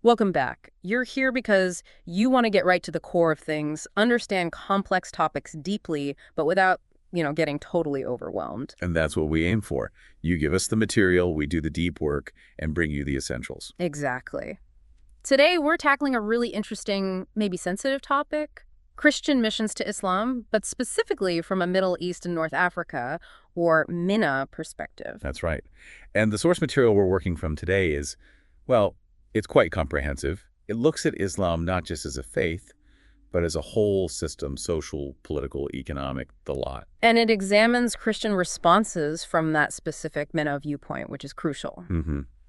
Welcome back. You're here because you want to get right to the core of things, understand complex topics deeply, but without, getting totally overwhelmed. And that's what we aim for. You give us the material, we do the deep work, and bring you the essentials. Exactly. Today, we're tackling a really interesting, maybe sensitive topic, Christian missions to Islam, but specifically from a Middle East and North Africa, or MENA perspective. That's right. And the source material we're working from today is, well, it's quite comprehensive. It looks at Islam not just as a faith, but as a whole system, social, political, economic, the lot. And it examines Christian responses from that specific MENA viewpoint, which is crucial.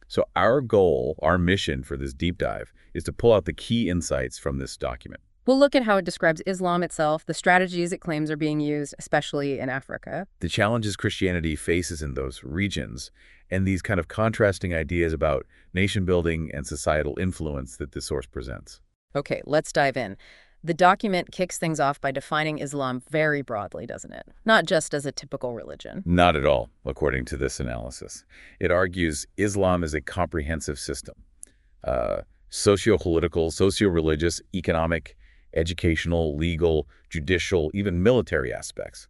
So our goal, our mission for this deep dive, is to pull out the key insights from this document. We'll look at how it describes Islam itself, the strategies it claims are being used, especially in Africa. The challenges Christianity faces in those regions, and these kind of contrasting ideas about nation building and societal influence that this source presents. Okay, let's dive in. The document kicks things off by defining Islam very broadly, doesn't it? Not just as a typical religion. Not at all, according to this analysis. It argues Islam is a comprehensive system. Socio-political, socio-religious, economic, educational, legal, judicial, even military aspects.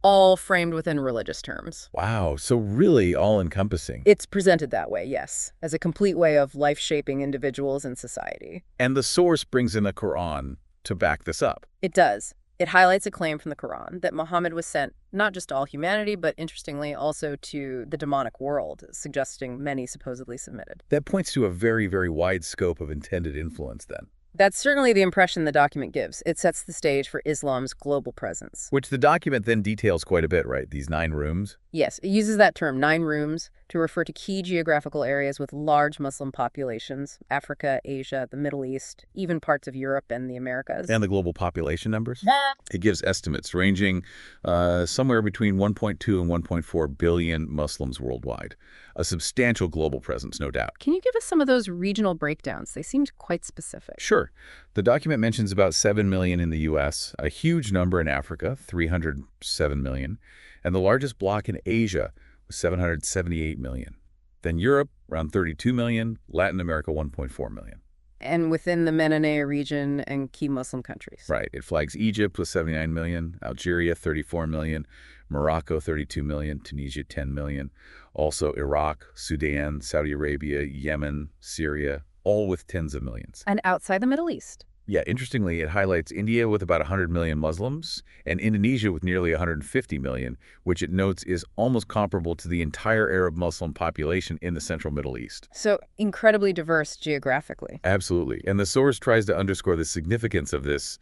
All framed within religious terms. Wow, so really all-encompassing. It's presented that way, yes, as a complete way of life-shaping individuals and society. And the source brings in the Quran to back this up. It does. It highlights a claim from the Quran that Muhammad was sent not just to all humanity, but interestingly also to the demonic world, suggesting many supposedly submitted. That points to a very, very wide scope of intended influence then. That's certainly the impression the document gives. It sets the stage for Islam's global presence. Which the document then details quite a bit, right? These 9 rooms. Yes, it uses that term, 9 rooms, to refer to key geographical areas with large Muslim populations, Africa, Asia, the Middle East, even parts of Europe and the Americas. And the global population numbers? It gives estimates ranging somewhere between 1.2 and 1.4 billion Muslims worldwide. A substantial global presence, no doubt. Can you give us some of those regional breakdowns? They seemed quite specific. Sure. The document mentions about 7 million in the U.S., a huge number in Africa, 307 million, and the largest bloc in Asia was 778 million. Then Europe, around 32 million, Latin America, 1.4 million. And within the MENA region and key Muslim countries. Right. It flags Egypt with 79 million, Algeria, 34 million, Morocco, 32 million, Tunisia, 10 million. Also Iraq, Sudan, Saudi Arabia, Yemen, Syria, all with tens of millions. And outside the Middle East. Yeah, interestingly, it highlights India with about 100 million Muslims and Indonesia with nearly 150 million, which it notes is almost comparable to the entire Arab Muslim population in the central Middle East. So incredibly diverse geographically. Absolutely. And the source tries to underscore the significance of this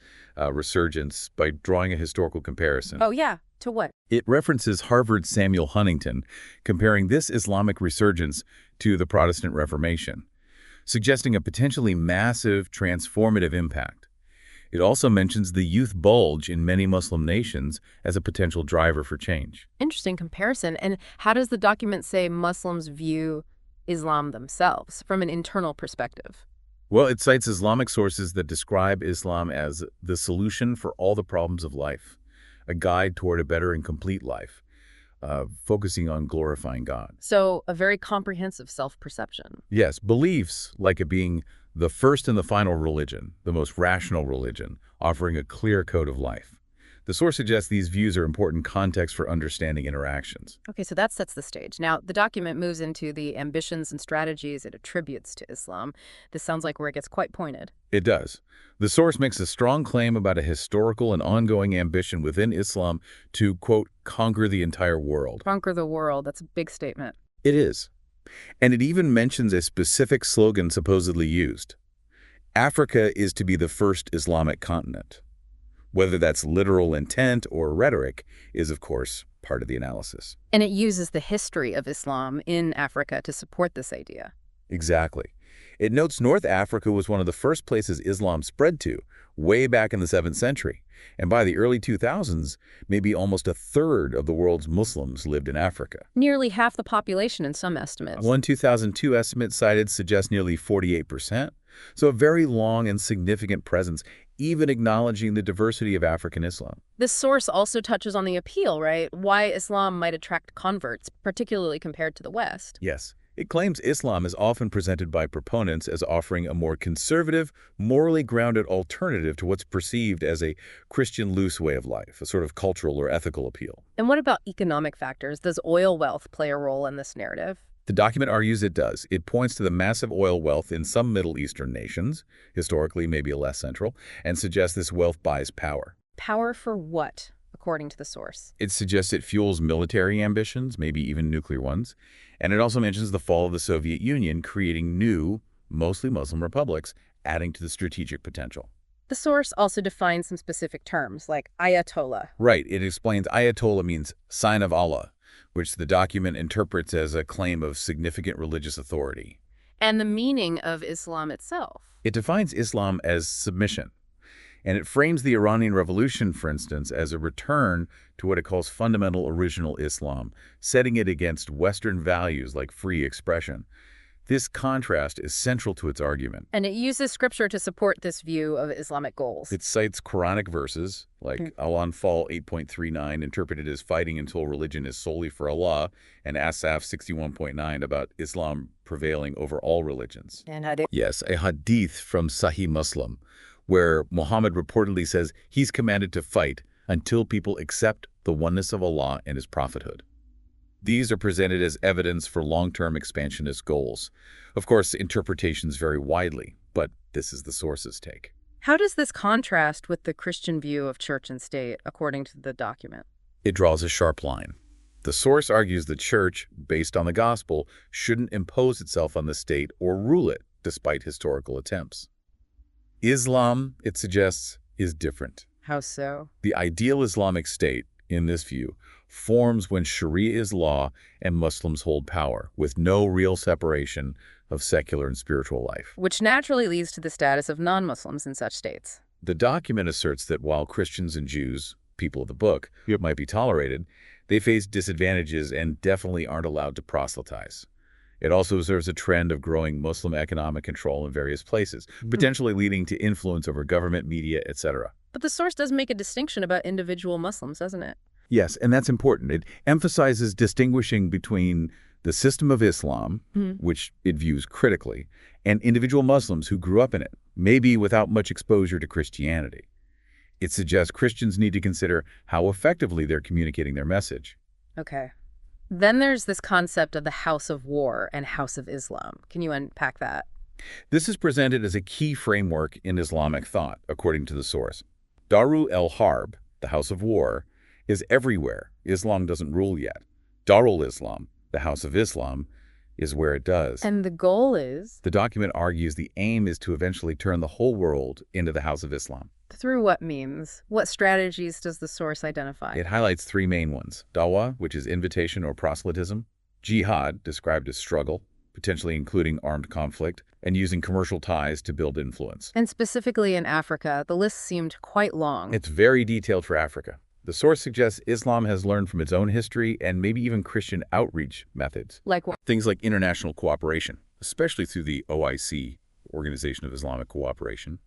resurgence by drawing a historical comparison. Oh, yeah. To what? It references Harvard's Samuel Huntington, comparing this Islamic resurgence to the Protestant Reformation, suggesting a potentially massive transformative impact. It also mentions the youth bulge in many Muslim nations as a potential driver for change. Interesting comparison. And how does the document say Muslims view Islam themselves from an internal perspective? Well, it cites Islamic sources that describe Islam as the solution for all the problems of life, a guide toward a better and complete life, focusing on glorifying God. So a very comprehensive self-perception. Yes, beliefs like it being the first and the final religion, the most rational religion, offering a clear code of life. The source suggests these views are important context for understanding interactions. Okay, so that sets the stage. Now, the document moves into the ambitions and strategies it attributes to Islam. This sounds like where it gets quite pointed. It does. The source makes a strong claim about a historical and ongoing ambition within Islam to, quote, conquer the entire world. Conquer the world, that's a big statement. It is. And it even mentions a specific slogan supposedly used. Africa is to be the first Islamic continent. Whether that's literal intent or rhetoric is, of course, part of the analysis. And it uses the history of Islam in Africa to support this idea. Exactly. It notes North Africa was one of the first places Islam spread to, way back in the 7th century. And by the early 2000s, maybe almost a third of the world's Muslims lived in Africa. Nearly half the population in some estimates. One 2002 estimate cited suggests nearly 48%. So a very long and significant presence, even acknowledging the diversity of African Islam. This source also touches on the appeal, right? Why Islam might attract converts, particularly compared to the West. Yes. It claims Islam is often presented by proponents as offering a more conservative, morally grounded alternative to what's perceived as a Christian loose way of life, a sort of cultural or ethical appeal. And what about economic factors? Does oil wealth play a role in this narrative? The document argues it does. It points to the massive oil wealth in some Middle Eastern nations, historically maybe less central, and suggests this wealth buys power. Power for what, according to the source? It suggests it fuels military ambitions, maybe even nuclear ones, and it also mentions the fall of the Soviet Union, creating new, mostly Muslim republics, adding to the strategic potential. The source also defines some specific terms, like Ayatollah. Right, it explains Ayatollah means sign of Allah, which the document interprets as a claim of significant religious authority. And the meaning of Islam itself. It defines Islam as submission, and it frames the Iranian Revolution, for instance, as a return to what it calls fundamental original Islam, setting it against Western values like free expression. This contrast is central to its argument. And it uses scripture to support this view of Islamic goals. It cites Quranic verses like Al-Anfal 8.39, interpreted as fighting until religion is solely for Allah, and Asaf 61.9 about Islam prevailing over all religions. And hadith. Yes, a hadith from Sahih Muslim, where Muhammad reportedly says he's commanded to fight until people accept the oneness of Allah and his prophethood. These are presented as evidence for long-term expansionist goals. Of course, interpretations vary widely, but this is the source's take. How does this contrast with the Christian view of church and state, according to the document? It draws a sharp line. The source argues the church, based on the gospel, shouldn't impose itself on the state or rule it, despite historical attempts. Islam, it suggests, is different. How so? The ideal Islamic state, in this view, forms when Sharia is law and Muslims hold power, with no real separation of secular and spiritual life. Which naturally leads to the status of non-Muslims in such states. The document asserts that while Christians and Jews, people of the book, might be tolerated, they face disadvantages and definitely aren't allowed to proselytize. It also observes a trend of growing Muslim economic control in various places, potentially leading to influence over government, media, etc. But the source does make a distinction about individual Muslims, doesn't it? Yes, and that's important. It emphasizes distinguishing between the system of Islam, which it views critically, and individual Muslims who grew up in it, maybe without much exposure to Christianity. It suggests Christians need to consider how effectively they're communicating their message. Okay. Then there's this concept of the house of war and house of Islam. Can you unpack that? This is presented as a key framework in Islamic thought, according to the source. Daru el-Harb, the house of war, is everywhere. Islam doesn't rule yet. Darul Islam, the house of Islam, is where it does. And the goal is? The document argues the aim is to eventually turn the whole world into the house of Islam. Through what means? What strategies does the source identify? It highlights three main ones. Dawah, which is invitation or proselytism. Jihad, described as struggle, potentially including armed conflict, and using commercial ties to build influence. And specifically in Africa, the list seemed quite long. It's very detailed for Africa. The source suggests Islam has learned from its own history and maybe even Christian outreach methods. Like what? Things like international cooperation, especially through the OIC, Organization of Islamic Cooperation.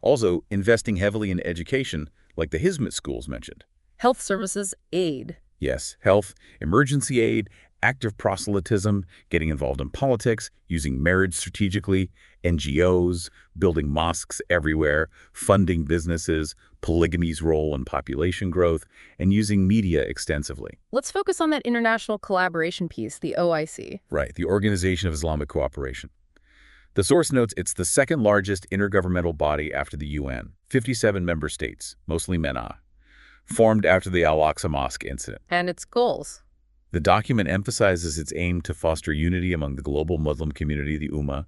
Also, investing heavily in education, like the Hizmet schools mentioned. Health services, aid. Yes, health, emergency aid, active proselytism, getting involved in politics, using marriage strategically, NGOs, building mosques everywhere, funding businesses, polygamy's role in population growth, and using media extensively. Let's focus on that international collaboration piece, the OIC. Right, the Organization of Islamic Cooperation. The source notes it's the second largest intergovernmental body after the UN, 57 member states, mostly MENA, formed after the Al-Aqsa Mosque incident. And its goals. The document emphasizes its aim to foster unity among the global Muslim community, the Ummah,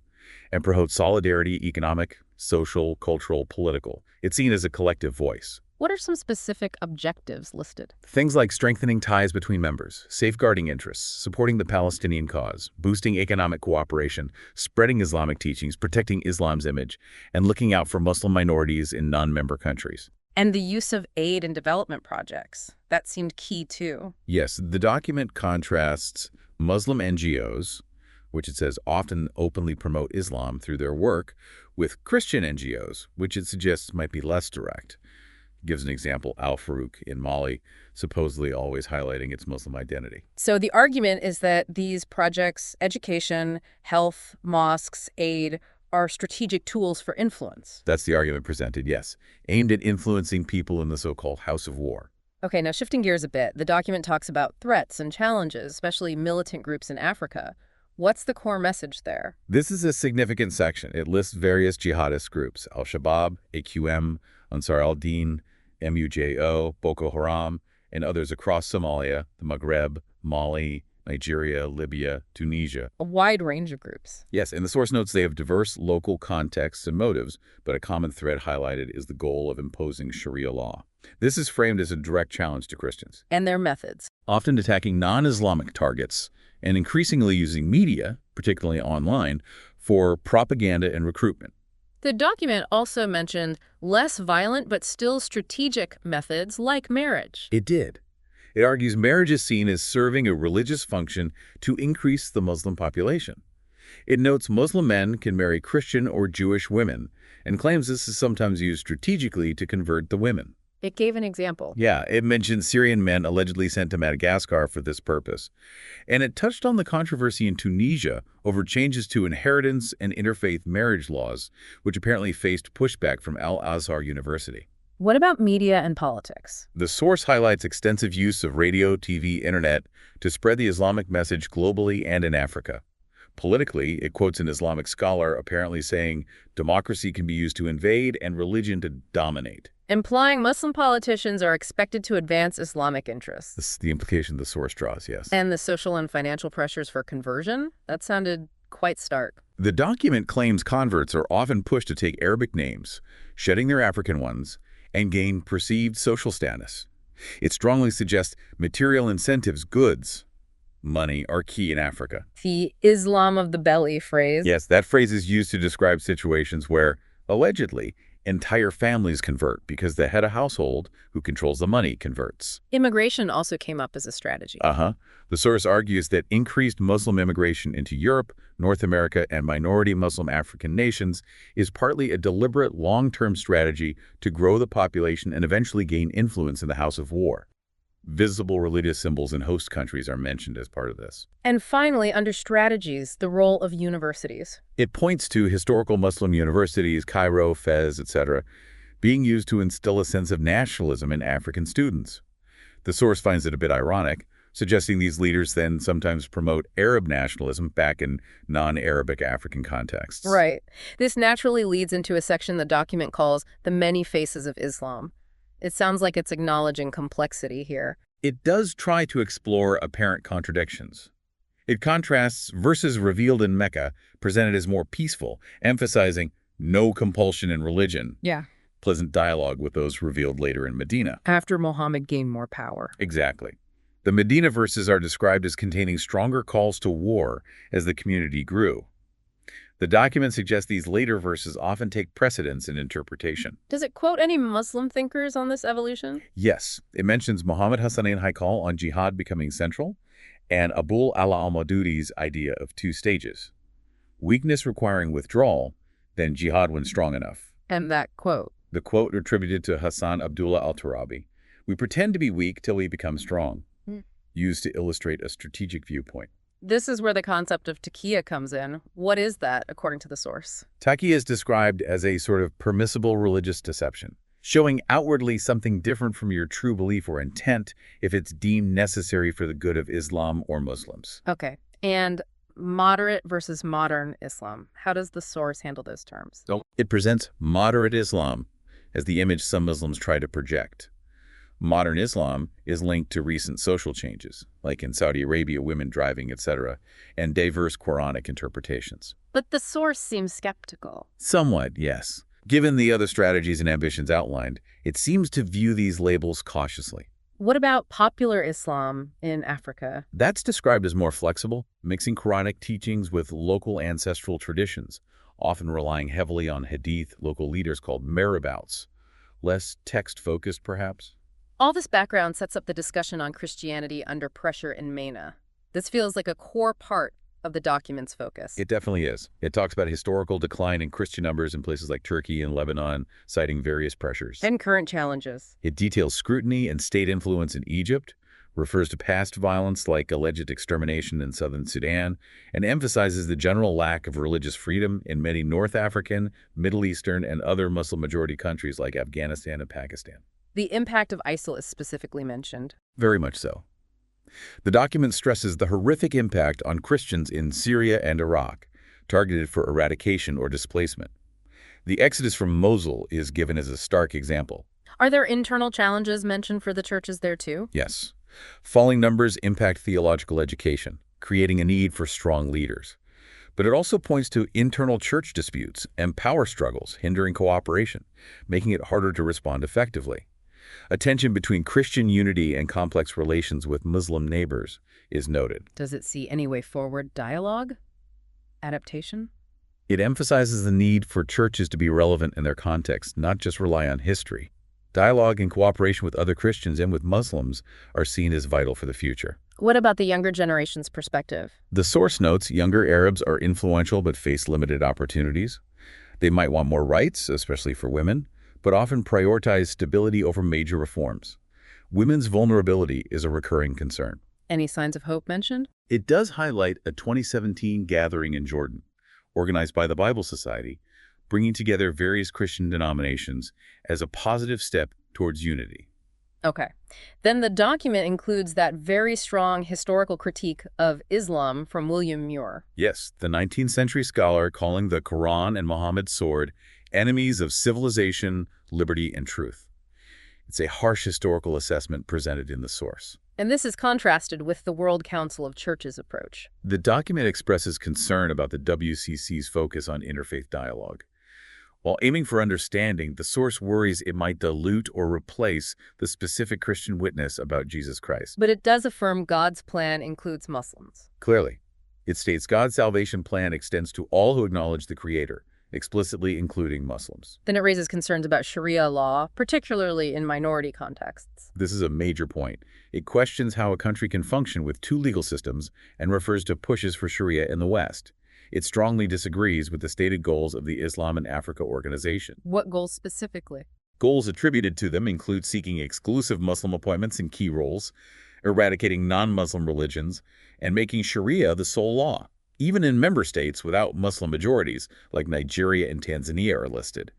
and promote solidarity, economic, social, cultural, political. It's seen as a collective voice. What are some specific objectives listed? Things like strengthening ties between members, safeguarding interests, supporting the Palestinian cause, boosting economic cooperation, spreading Islamic teachings, protecting Islam's image, and looking out for Muslim minorities in non-member countries. And the use of aid and development projects. That seemed key, too. Yes, the document contrasts Muslim NGOs, which it says often openly promote Islam through their work, with Christian NGOs, which it suggests might be less direct. Gives an example, Al-Farouk in Mali, supposedly always highlighting its Muslim identity. So the argument is that these projects, education, health, mosques, aid, are strategic tools for influence. That's the argument presented, yes, aimed at influencing people in the so-called House of War. Okay, now shifting gears a bit, the document talks about threats and challenges, especially militant groups in Africa. What's the core message there? This is a significant section. It lists various jihadist groups, Al-Shabaab, AQM, Ansar al-Din, MUJO, Boko Haram, and others across Somalia, the Maghreb, Mali, Nigeria, Libya, Tunisia. A wide range of groups. Yes, and the source notes they have diverse local contexts and motives, but a common thread highlighted is the goal of imposing Sharia law. This is framed as a direct challenge to Christians, And their methods. often attacking non-Islamic targets and increasingly using media, particularly online, for propaganda and recruitment. The document also mentioned less violent but still strategic methods like marriage. It did. It argues marriage is seen as serving a religious function to increase the Muslim population. It notes Muslim men can marry Christian or Jewish women and claims this is sometimes used strategically to convert the women. It gave an example. Yeah, it mentioned Syrian men allegedly sent to Madagascar for this purpose. And it touched on the controversy in Tunisia over changes to inheritance and interfaith marriage laws, which apparently faced pushback from Al-Azhar University. What about media and politics? The source highlights extensive use of radio, TV, internet to spread the Islamic message globally and in Africa. Politically, it quotes an Islamic scholar apparently saying democracy can be used to invade and religion to dominate. Implying Muslim politicians are expected to advance Islamic interests. This is the implication the source draws, yes. And the social and financial pressures for conversion? That sounded quite stark. The document claims converts are often pushed to take Arabic names, shedding their African ones, and gain perceived social status. It strongly suggests material incentives, goods, money, are key in Africa. The Islam of the belly phrase. Yes, that phrase is used to describe situations where, allegedly, entire families convert because the head of household, who controls the money, converts. Immigration also came up as a strategy. The source argues that increased Muslim immigration into Europe, North America, and minority Muslim African nations is partly a deliberate long-term strategy to grow the population and eventually gain influence in the House of War. Visible religious symbols in host countries are mentioned as part of this. And finally, under strategies, the role of universities. It points to historical Muslim universities, Cairo, Fez, etc., being used to instill a sense of nationalism in African students. The source finds it a bit ironic, suggesting these leaders then sometimes promote Arab nationalism back in non-Arabic African contexts. Right. This naturally leads into a section the document calls the many faces of Islam. It sounds like it's acknowledging complexity here. It does try to explore apparent contradictions. It contrasts verses revealed in Mecca, presented as more peaceful, emphasizing no compulsion in religion. Yeah. Pleasant dialogue with those revealed later in Medina. After Muhammad gained more power. Exactly. The Medina verses are described as containing stronger calls to war as the community grew. The document suggests these later verses often take precedence in interpretation. Does it quote any Muslim thinkers on this evolution? Yes, it mentions Muhammad Hassanein Haikal on jihad becoming central, and Abul Ala al-Maududdi's idea of two stages. Weakness requiring withdrawal, then jihad when strong enough. And that quote. The quote attributed to Hassan Abdullah al-Turabi, "We pretend to be weak till we become strong," used to illustrate a strategic viewpoint. This is where the concept of taqiyya comes in. What is that, according to the source? Taqiyya is described as a sort of permissible religious deception, showing outwardly something different from your true belief or intent if it's deemed necessary for the good of Islam or Muslims. Okay. And moderate versus modern Islam. How does the source handle those terms? It presents moderate Islam as the image some Muslims try to project. Modern Islam is linked to recent social changes, like in Saudi Arabia, women driving, etc., and diverse Quranic interpretations. But the source seems skeptical. Somewhat, yes. Given the other strategies and ambitions outlined, it seems to view these labels cautiously. What about popular Islam in Africa? That's described as more flexible, mixing Quranic teachings with local ancestral traditions, often relying heavily on hadith, local leaders called marabouts. Less text-focused, perhaps? All this background sets up the discussion on Christianity under pressure in MENA. This feels like a core part of the document's focus. It definitely is. It talks about historical decline in Christian numbers in places like Turkey and Lebanon, citing various pressures. And current challenges. It details scrutiny and state influence in Egypt, refers to past violence like alleged extermination in southern Sudan, and emphasizes the general lack of religious freedom in many North African, Middle Eastern, and other Muslim-majority countries like Afghanistan and Pakistan. The impact of ISIL is specifically mentioned. Very much so. The document stresses the horrific impact on Christians in Syria and Iraq, targeted for eradication or displacement. The exodus from Mosul is given as a stark example. Are there internal challenges mentioned for the churches there too? Yes. Falling numbers impact theological education, creating a need for strong leaders. But it also points to internal church disputes and power struggles hindering cooperation, making it harder to respond effectively. A tension between Christian unity and complex relations with Muslim neighbors is noted. Does it see any way forward dialogue? Adaptation? It emphasizes the need for churches to be relevant in their context, not just rely on history. Dialogue and cooperation with other Christians and with Muslims are seen as vital for the future. What about the younger generation's perspective? The source notes younger Arabs are influential but face limited opportunities. They might want more rights, especially for women, but often prioritize stability over major reforms. Women's vulnerability is a recurring concern. Any signs of hope mentioned? It does highlight a 2017 gathering in Jordan, organized by the Bible Society, bringing together various Christian denominations as a positive step towards unity. Okay. Then the document includes that very strong historical critique of Islam from William Muir. Yes, the 19th century scholar calling the Quran and Muhammad's sword enemies of civilization, liberty, and truth. It's a harsh historical assessment presented in the source. And this is contrasted with the World Council of Churches approach. The document expresses concern about the WCC's focus on interfaith dialogue. While aiming for understanding, the source worries it might dilute or replace the specific Christian witness about Jesus Christ. But it does affirm God's plan includes Muslims. Clearly, it states God's salvation plan extends to all who acknowledge the Creator, explicitly including Muslims. Then it raises concerns about Sharia law, particularly in minority contexts. This is a major point. It questions how a country can function with two legal systems and refers to pushes for Sharia in the West. It strongly disagrees with the stated goals of the Islam in Africa organization. What goals specifically? Goals attributed to them include seeking exclusive Muslim appointments in key roles, eradicating non-Muslim religions, and making Sharia the sole law, even in member states without Muslim majorities, like Nigeria and Tanzania are listed.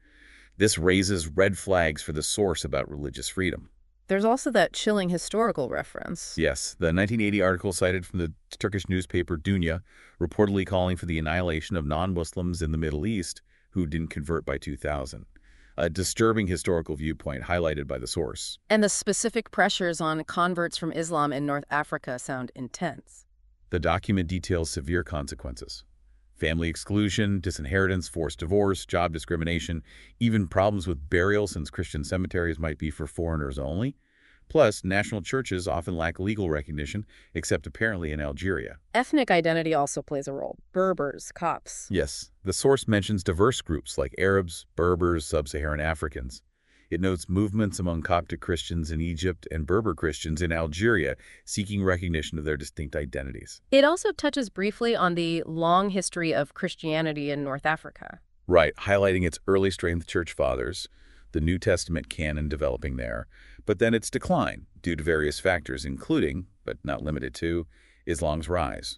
This raises red flags for the source about religious freedom. There's also that chilling historical reference. Yes, the 1980 article cited from the Turkish newspaper Dünya, reportedly calling for the annihilation of non-Muslims in the Middle East who didn't convert by 2000. A disturbing historical viewpoint highlighted by the source. And the specific pressures on converts from Islam in North Africa sound intense. The document details severe consequences. Family exclusion, disinheritance, forced divorce, job discrimination, even problems with burial since Christian cemeteries might be for foreigners only. Plus, national churches often lack legal recognition, except apparently in Algeria. Ethnic identity also plays a role. Berbers, Copts. Yes, the source mentions diverse groups like Arabs, Berbers, Sub-Saharan Africans. It notes movements among Coptic Christians in Egypt and Berber Christians in Algeria seeking recognition of their distinct identities. It also touches briefly on the long history of Christianity in North Africa. Right, highlighting its early strength church fathers, the New Testament canon developing there, but then its decline due to various factors, including, but not limited to, Islam's rise.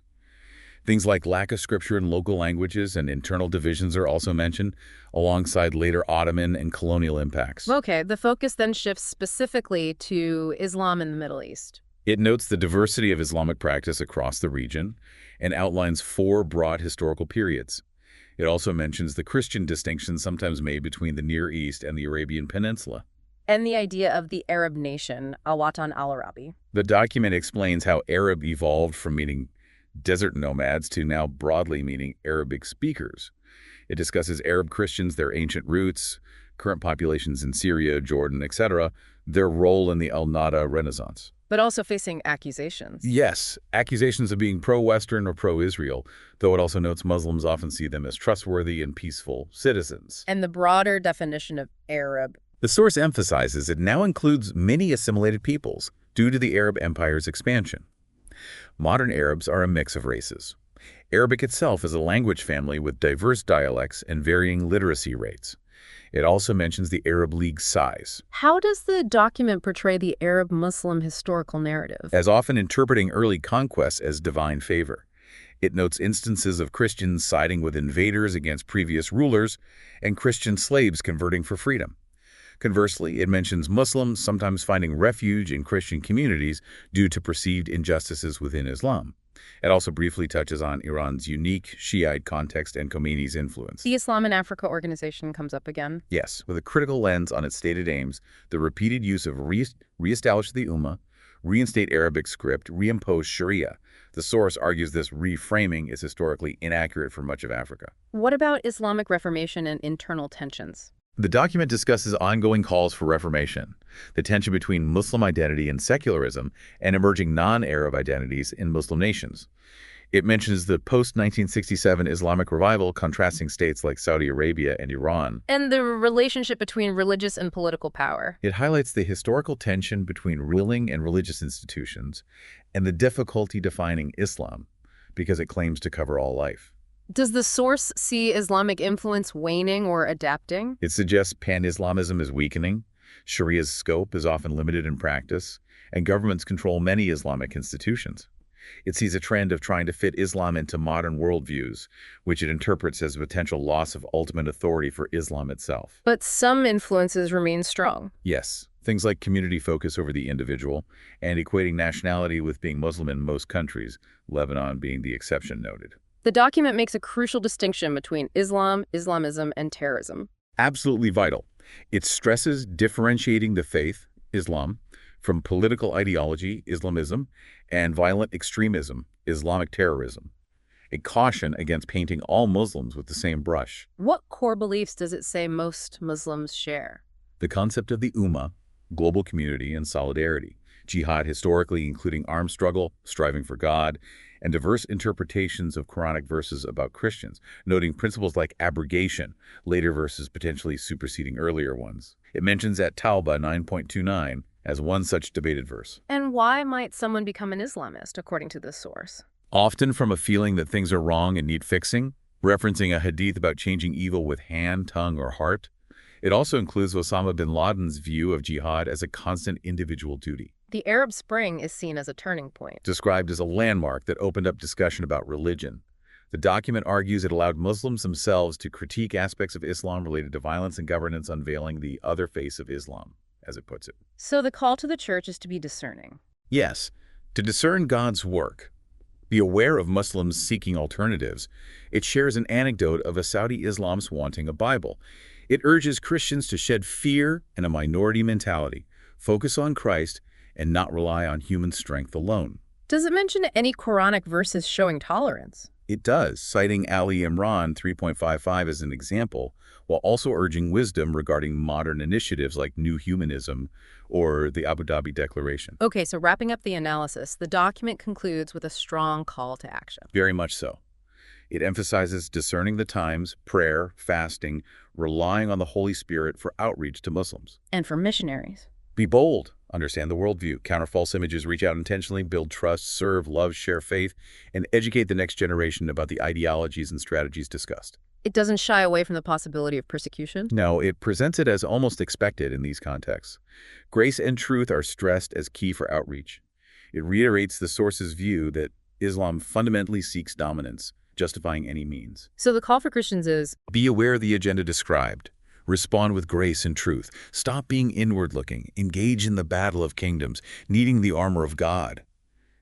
Things like lack of scripture in local languages and internal divisions are also mentioned, alongside later Ottoman and colonial impacts. Okay, the focus then shifts specifically to Islam in the Middle East. It notes the diversity of Islamic practice across the region and outlines 4 broad historical periods. It also mentions the Christian distinction sometimes made between the Near East and the Arabian Peninsula. And the idea of the Arab nation, Al-Watan al-Arabi. The document explains how Arab evolved from meaning desert nomads to now broadly meaning Arabic speakers. It discusses Arab Christians, their ancient roots, current populations in Syria, Jordan, etc., their role in the Al-Nahda Renaissance. But also facing accusations. Yes, accusations of being pro-Western or pro-Israel, though it also notes Muslims often see them as trustworthy and peaceful citizens. And the broader definition of Arab. The source emphasizes it now includes many assimilated peoples due to the Arab Empire's expansion. Modern Arabs are a mix of races. Arabic itself is a language family with diverse dialects and varying literacy rates. It also mentions the Arab League's size, How does the document portray the Arab-Muslim historical narrative? as often interpreting early conquests as divine favor. It notes instances of Christians siding with invaders against previous rulers and Christian slaves converting for freedom. Conversely, it mentions Muslims sometimes finding refuge in Christian communities due to perceived injustices within Islam. It also briefly touches on Iran's unique Shiite context and Khomeini's influence. The Islam in Africa organization comes up again. Yes, with a critical lens on its stated aims, the repeated use of reestablish the Ummah, reinstate Arabic script, reimpose Sharia. The source argues this reframing is historically inaccurate for much of Africa. What about Islamic Reformation and internal tensions? The document discusses ongoing calls for reformation, the tension between Muslim identity and secularism, and emerging non-Arab identities in Muslim nations. It mentions the post-1967 Islamic revival contrasting states like Saudi Arabia and Iran. And the relationship between religious and political power. It highlights the historical tension between ruling and religious institutions and the difficulty defining Islam because it claims to cover all life. Does the source see Islamic influence waning or adapting? It suggests pan-Islamism is weakening, Sharia's scope is often limited in practice, and governments control many Islamic institutions. It sees a trend of trying to fit Islam into modern worldviews, which it interprets as a potential loss of ultimate authority for Islam itself. But some influences remain strong. Yes, things like community focus over the individual and equating nationality with being Muslim in most countries, Lebanon being the exception noted. The document makes a crucial distinction between Islam, Islamism, and terrorism. Absolutely vital. It stresses differentiating the faith, Islam, from political ideology, Islamism, and violent extremism, Islamic terrorism. A caution against painting all Muslims with the same brush. What core beliefs does it say most Muslims share? The concept of the Ummah, global community, and solidarity. Jihad historically including armed struggle, striving for God, and diverse interpretations of Quranic verses about Christians, noting principles like abrogation, later verses potentially superseding earlier ones. It mentions at Tawbah 9.29 as one such debated verse. And why might someone become an Islamist, according to this source? Often from a feeling that things are wrong and need fixing, referencing a hadith about changing evil with hand, tongue, or heart. It also includes Osama bin Laden's view of jihad as a constant individual duty. The Arab Spring is seen as a turning point. Described as a landmark that opened up discussion about religion. The document argues it allowed Muslims themselves to critique aspects of Islam related to violence and governance, unveiling the other face of Islam, as it puts it. So the call to the church is to be discerning. Yes, to discern God's work. Be aware of Muslims seeking alternatives. It shares an anecdote of a Saudi Islam's wanting a Bible. It urges Christians to shed fear and a minority mentality, focus on Christ, and not rely on human strength alone. Does it mention any Quranic verses showing tolerance? It does, citing Ali Imran 3.55 as an example, while also urging wisdom regarding modern initiatives like New Humanism or the Abu Dhabi Declaration. Okay, so wrapping up the analysis, the document concludes with a strong call to action. Very much so. It emphasizes discerning the times, prayer, fasting, relying on the Holy Spirit for outreach to Muslims. And for missionaries. Be bold, understand the worldview, counter false images, reach out intentionally, build trust, serve, love, share faith, and educate the next generation about the ideologies and strategies discussed. It doesn't shy away from the possibility of persecution? No, it presents it as almost expected in these contexts. Grace and truth are stressed as key for outreach. It reiterates the source's view that Islam fundamentally seeks dominance, justifying any means. So the call for Christians is, be aware of the agenda described. Respond with grace and truth. Stop being inward-looking. Engage in the battle of kingdoms, needing the armor of God.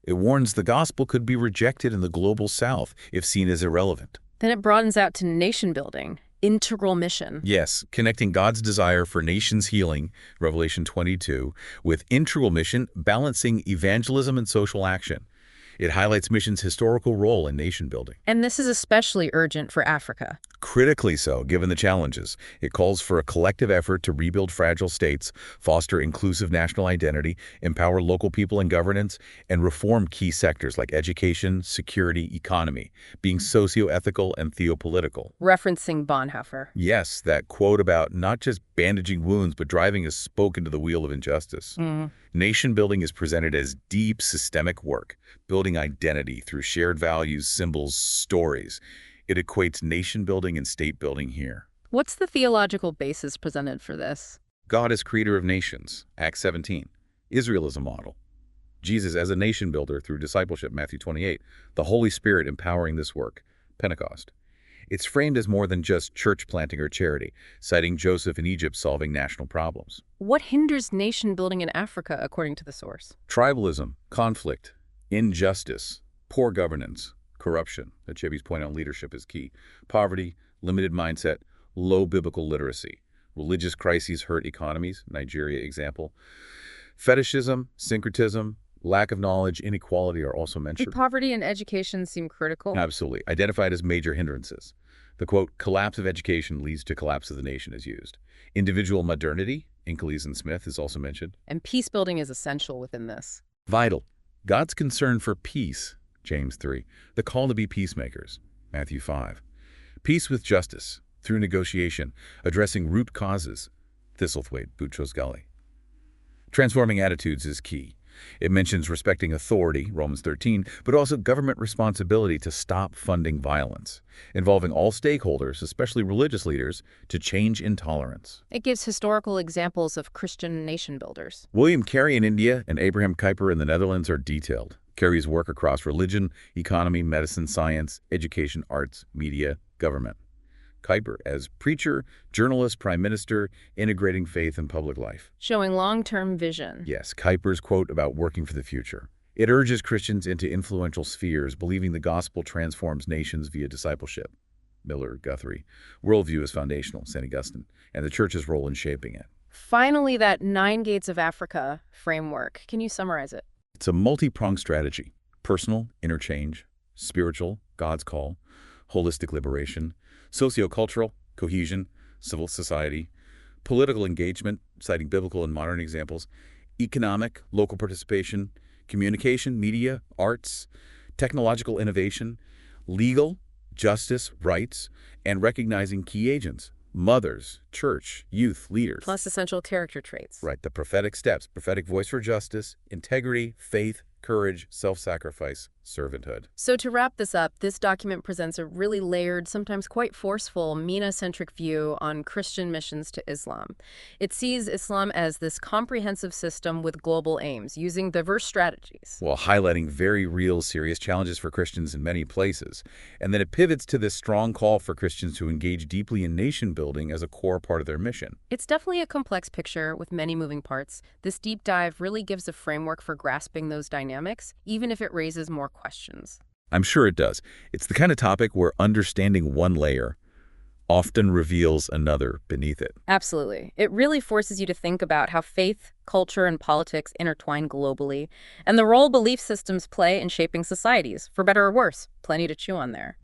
It warns the gospel could be rejected in the global south if seen as irrelevant. Then it broadens out to nation building, integral mission. Yes, connecting God's desire for nations healing, Revelation 22, with integral mission, balancing evangelism and social action. It highlights mission's historical role in nation building. And this is especially urgent for Africa. Critically so, given the challenges. It calls for a collective effort to rebuild fragile states, foster inclusive national identity, empower local people in governance, and reform key sectors like education, security, economy, being socio-ethical and theopolitical. Referencing Bonhoeffer. Yes, that quote about not just bandaging wounds, but driving a spoke into the wheel of injustice. Nation building is presented as deep systemic work, building identity through shared values, symbols, stories. It equates nation building and state building here. What's the theological basis presented for this? God is creator of nations, Acts 17. Israel is a model. Jesus as a nation builder through discipleship, Matthew 28. The Holy Spirit empowering this work, Pentecost. It's framed as more than just church planting or charity, citing Joseph in Egypt solving national problems. What hinders nation building in Africa, according to the source? Tribalism, conflict, injustice, poor governance, corruption. Achebe's point on leadership is key. Poverty, limited mindset, low biblical literacy. Religious crises hurt economies, Nigeria example. Fetishism, syncretism, lack of knowledge, inequality are also mentioned. Poverty and education seem critical. Absolutely. Identified as major hindrances. The quote, collapse of education leads to collapse of the nation is used. Individual modernity, Inkeles and Smith is also mentioned. And peace building is essential within this. Vital. God's concern for peace, James 3. The call to be peacemakers, Matthew 5. Peace with justice, through negotiation, addressing root causes, Thistlethwaite, Boutros Ghali. Transforming attitudes is key. It mentions respecting authority, Romans 13, but also government responsibility to stop funding violence, involving all stakeholders, especially religious leaders, to change intolerance. It gives historical examples of Christian nation builders. William Carey in India and Abraham Kuyper in the Netherlands are detailed. Carey's work across religion, economy, medicine, science, education, arts, media, government. Kuyper as preacher, journalist, prime minister, integrating faith and public life. Showing long-term vision. Yes, Kuyper's quote about working for the future. It urges Christians into influential spheres, believing the gospel transforms nations via discipleship. Miller, Guthrie. Worldview is foundational, St. Augustine, and the church's role in shaping it. Finally, that 9 Gates of Africa framework. Can you summarize it? It's a multi-pronged strategy. Personal, interchange, spiritual, God's call, holistic liberation, sociocultural, cohesion, civil society, political engagement, citing biblical and modern examples, economic, local participation, communication, media, arts, technological innovation, legal, justice, rights, and recognizing key agents, mothers, church, youth, leaders. Plus essential character traits. Right, the prophetic steps, prophetic voice for justice, integrity, faith, courage, self-sacrifice, servanthood. So to wrap this up, this document presents a really layered, sometimes quite forceful, MENA-centric view on Christian missions to Islam. It sees Islam as this comprehensive system with global aims, using diverse strategies. While highlighting very real, serious challenges for Christians in many places. And then it pivots to this strong call for Christians to engage deeply in nation building as a core part of their mission. It's definitely a complex picture with many moving parts. This deep dive really gives a framework for grasping those dynamics, even if it raises more questions. I'm sure it does. It's the kind of topic where understanding one layer often reveals another beneath it. Absolutely. It really forces you to think about how faith, culture, and politics intertwine globally, and the role belief systems play in shaping societies, for better or worse. Plenty to chew on there.